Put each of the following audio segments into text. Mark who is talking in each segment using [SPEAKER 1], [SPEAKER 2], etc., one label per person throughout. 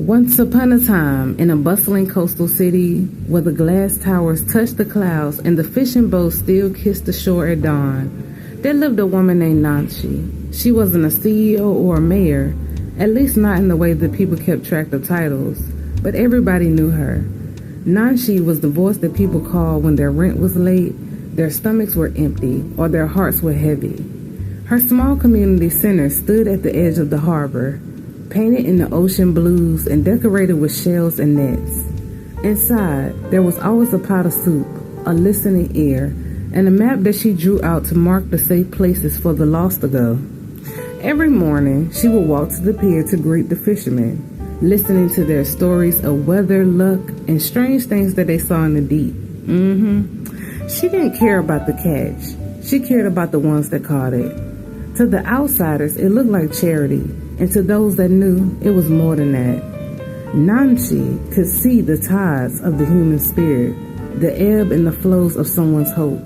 [SPEAKER 1] Once upon a time, in a bustling coastal city where the glass towers touched the clouds and the fishing boats still kissed the shore at dawn, there lived a woman named Nanshe. She wasn't a CEO or a mayor, at least not in the way that people kept track of titles, but everybody knew her. Nanshe was the voice that people called when their rent was late, their stomachs were empty, or their hearts were heavy. Her small community center stood at the edge of the harbor, painted in the ocean blues and decorated with shells and nets. Inside, there was always a pot of soup, a listening ear, and a map that she drew out to mark the safe places for the lost to go. Every morning, she would walk to the pier to greet the fishermen, listening to their stories of weather, luck, and strange things that they saw in the deep. She didn't care about the catch. She cared about the ones that caught it. To the outsiders, it looked like charity, and to those that knew, it was more than that. Nanshe could see the tides of the human spirit, the ebb and the flows of someone's hope.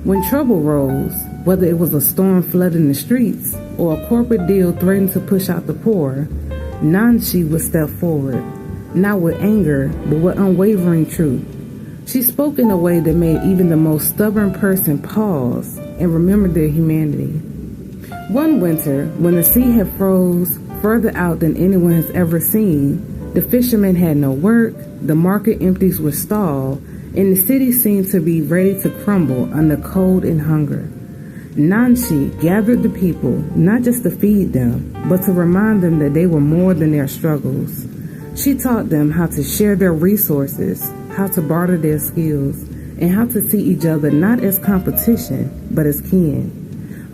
[SPEAKER 1] When trouble rose, whether it was a storm flooding the streets or a corporate deal threatened to push out the poor, Nanshe would step forward, not with anger, but with unwavering truth. She spoke in a way that made even the most stubborn person pause and remember their humanity. One winter, when the sea had froze further out than anyone has ever seen, the fishermen had no work, the market empties were stalled, and the city seemed to be ready to crumble under cold and hunger. Nanshe gathered the people, not just to feed them, but to remind them that they were more than their struggles. She taught them how to share their resources, how to barter their skills, and how to see each other not as competition, but as kin.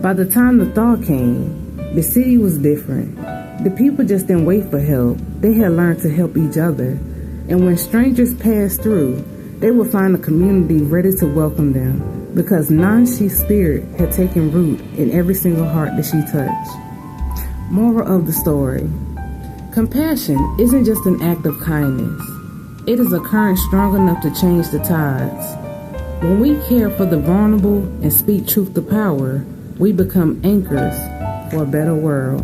[SPEAKER 1] By the time the thaw came, the city was different. The people just didn't wait for help. They had learned to help each other. And when strangers passed through, they would find a community ready to welcome them, because Nanshe's spirit had taken root in every single heart that she touched. Moral of the story: compassion isn't just an act of kindness. It is a current strong enough to change the tides. When we care for the vulnerable and speak truth to power, we become anchors for a better world.